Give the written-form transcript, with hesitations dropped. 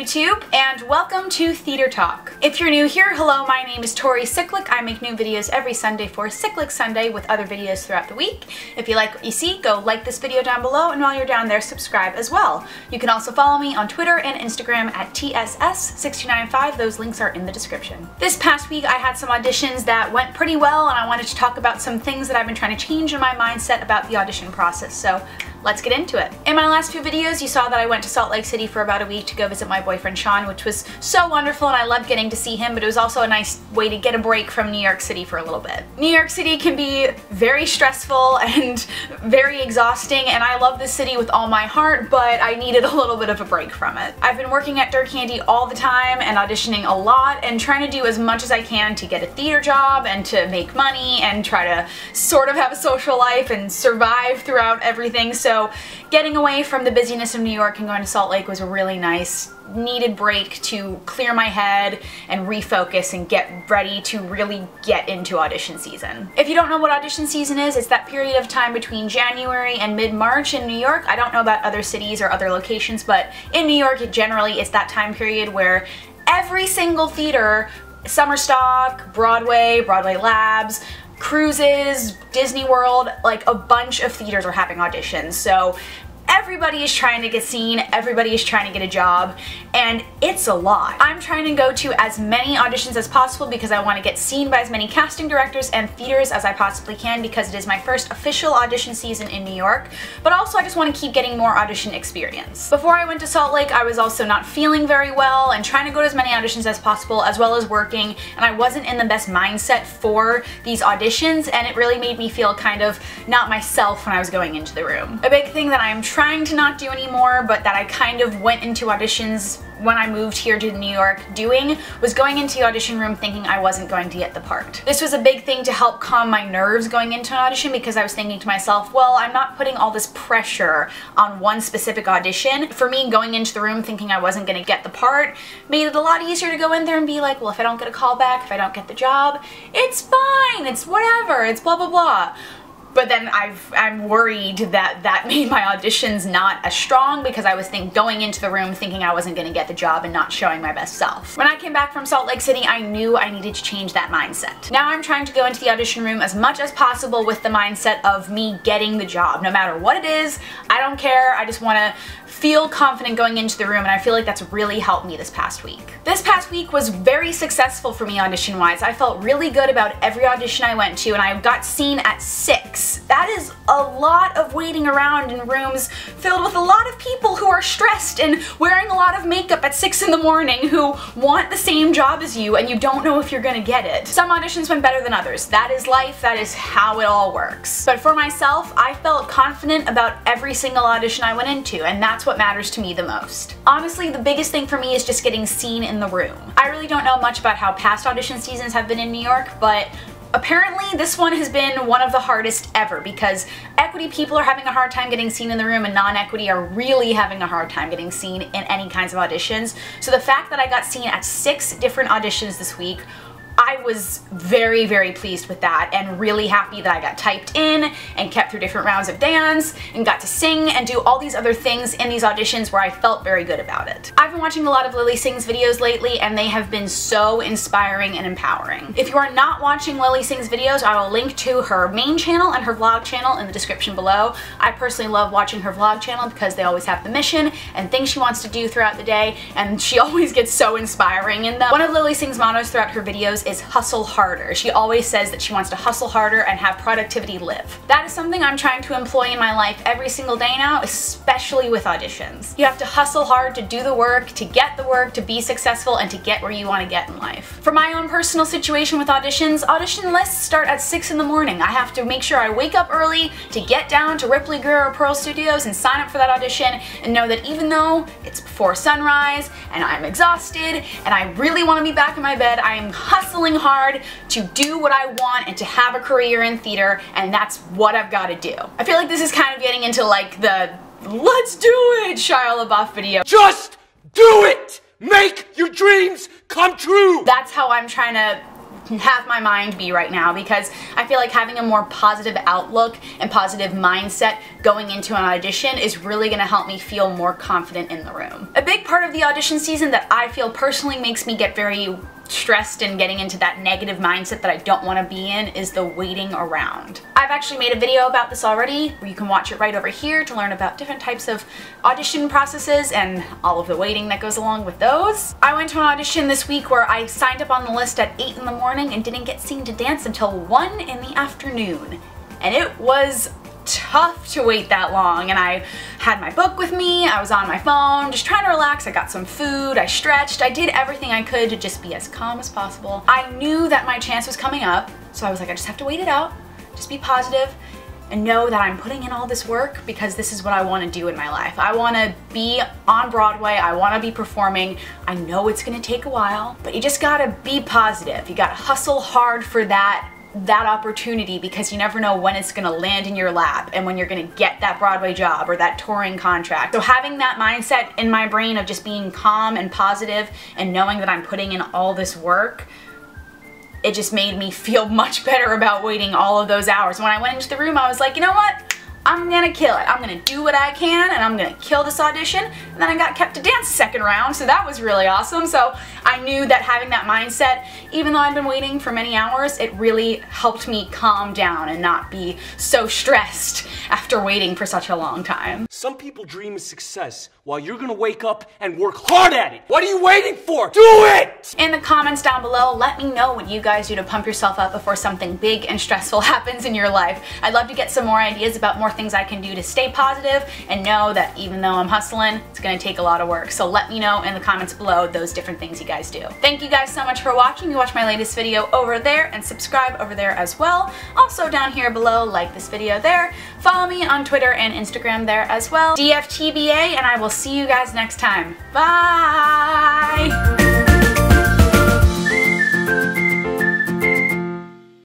YouTube, and welcome to Theater Talk. If you're new here, hello, my name is Tori Cyclic. I make new videos every Sunday for Cyclic Sunday with other videos throughout the week. If you like what you see, go like this video down below, and while you're down there, subscribe as well. You can also follow me on Twitter and Instagram at tss6295. Those links are in the description. This past week, I had some auditions that went pretty well, and I wanted to talk about some things that I've been trying to change in my mindset about the audition process, so let's get into it. In my last few videos, you saw that I went to Salt Lake City for about a week to go visit my boyfriend Sean, which was so wonderful, and I loved getting to see him, but it was also a nice way to get a break from New York City for a little bit. New York City can be very stressful and very exhausting, and I love this city with all my heart, but I needed a little bit of a break from it. I've been working at Dirt Candy all the time and auditioning a lot and trying to do as much as I can to get a theater job and to make money and try to sort of have a social life and survive throughout everything. So getting away from the busyness of New York and going to Salt Lake was a really nice, needed break to clear my head and refocus and get ready to really get into audition season. If you don't know what audition season is, it's that period of time between January and mid-March in New York. I don't know about other cities or other locations, but in New York, generally it's that time period where every single theater, summer stock, Broadway Labs, cruises, Disney World, like a bunch of theaters are having auditions. So everybody is trying to get seen, everybody is trying to get a job, and it's a lot. I'm trying to go to as many auditions as possible because I want to get seen by as many casting directors and theaters as I possibly can because it is my first official audition season in New York, but also I just want to keep getting more audition experience. Before I went to Salt Lake, I was also not feeling very well and trying to go to as many auditions as possible as well as working, and I wasn't in the best mindset for these auditions, and it really made me feel kind of not myself when I was going into the room. A big thing that I'm trying to not do anymore, but that I kind of went into auditions when I moved here to New York doing, was going into the audition room thinking I wasn't going to get the part. This was a big thing to help calm my nerves going into an audition because I was thinking to myself, well, I'm not putting all this pressure on one specific audition. For me, going into the room thinking I wasn't going to get the part made it a lot easier to go in there and be like, well, if I don't get a call back, if I don't get the job, it's fine, it's whatever, it's blah blah blah. But then I'm worried that that made my auditions not as strong because I was going into the room thinking I wasn't going to get the job and not showing my best self. When I came back from Salt Lake City, I knew I needed to change that mindset. Now I'm trying to go into the audition room as much as possible with the mindset of me getting the job. No matter what it is, I don't care, I just want to feel confident going into the room, and I feel like that's really helped me this past week. This past week was very successful for me audition-wise. I felt really good about every audition I went to, and I got seen at 6. That is a lot of waiting around in rooms filled with a lot of people who are stressed and wearing a lot of makeup at 6 in the morning who want the same job as you and you don't know if you're gonna get it. Some auditions went better than others. That is life, that is how it all works. But for myself, I felt confident about every single audition I went into, and that's what matters to me the most. Honestly, the biggest thing for me is just getting seen in the room. I really don't know much about how past audition seasons have been in New York, but apparently this one has been one of the hardest ever because equity people are having a hard time getting seen in the room and non-equity are really having a hard time getting seen in any kinds of auditions. So the fact that I got seen at 6 different auditions this week, I was very, very pleased with that and really happy that I got typed in and kept through different rounds of dance and got to sing and do all these other things in these auditions where I felt very good about it. I've been watching a lot of Lilly Singh's videos lately, and they have been so inspiring and empowering. If you are not watching Lilly Singh's videos, I will link to her main channel and her vlog channel in the description below. I personally love watching her vlog channel because they always have the mission and things she wants to do throughout the day, and she always gets so inspiring in them. One of Lilly Singh's mottos throughout her videos is hustle harder. She always says that she wants to hustle harder and have productivity live. That is something I'm trying to employ in my life every single day now, especially with auditions. You have to hustle hard to do the work, to get the work, to be successful, and to get where you want to get in life. For my own personal situation with auditions, audition lists start at 6 in the morning. I have to make sure I wake up early to get down to Ripley Guerrero Pearl Studios and sign up for that audition and know that even though it's before sunrise and I'm exhausted and I really want to be back in my bed, I am hustling hard to do what I want and to have a career in theater, and that's what I've got to do. I feel like this is kind of getting into like the let's do it Shia LaBeouf video. Just do it! Make your dreams come true! That's how I'm trying to have my mind be right now, because I feel like having a more positive outlook and positive mindset going into an audition is really going to help me feel more confident in the room. A big part of the audition season that I feel personally makes me get very stressed and getting into that negative mindset that I don't want to be in is the waiting around. I've actually made a video about this already, where you can watch it right over here to learn about different types of audition processes and all of the waiting that goes along with those. I went to an audition this week where I signed up on the list at 8 in the morning and didn't get seen to dance until 1 in the afternoon. And it was tough to wait that long, and I had my book with me, I was on my phone, just trying to relax. I got some food, I stretched, I did everything I could to just be as calm as possible. I knew that my chance was coming up, so I was like, I just have to wait it out, just be positive, and know that I'm putting in all this work because this is what I want to do in my life. I want to be on Broadway, I want to be performing. I know it's going to take a while, but you just gotta be positive. You gotta hustle hard for that opportunity, because you never know when it's gonna land in your lap and when you're gonna get that Broadway job or that touring contract. So having that mindset in my brain of just being calm and positive and knowing that I'm putting in all this work, it just made me feel much better about waiting all of those hours. When I went into the room, I was like, you know what? I'm gonna kill it. I'm gonna do what I can, and I'm gonna kill this audition. And then I got kept to dance second round, so that was really awesome. So I knew that having that mindset, even though I'd been waiting for many hours, it really helped me calm down and not be so stressed after waiting for such a long time. Some people dream of success while you're gonna wake up and work hard at it. What are you waiting for? Do it! In the comments down below, let me know what you guys do to pump yourself up before something big and stressful happens in your life. I'd love to get some more ideas about more things I can do to stay positive and know that even though I'm hustling, it's gonna take a lot of work. So let me know in the comments below those different things you guys do. Thank you guys so much for watching. You watch my latest video over there and subscribe over there as well. Also down here below, like this video there. Follow me on Twitter and Instagram there as well. DFTBA, and I will see you guys next time. Bye!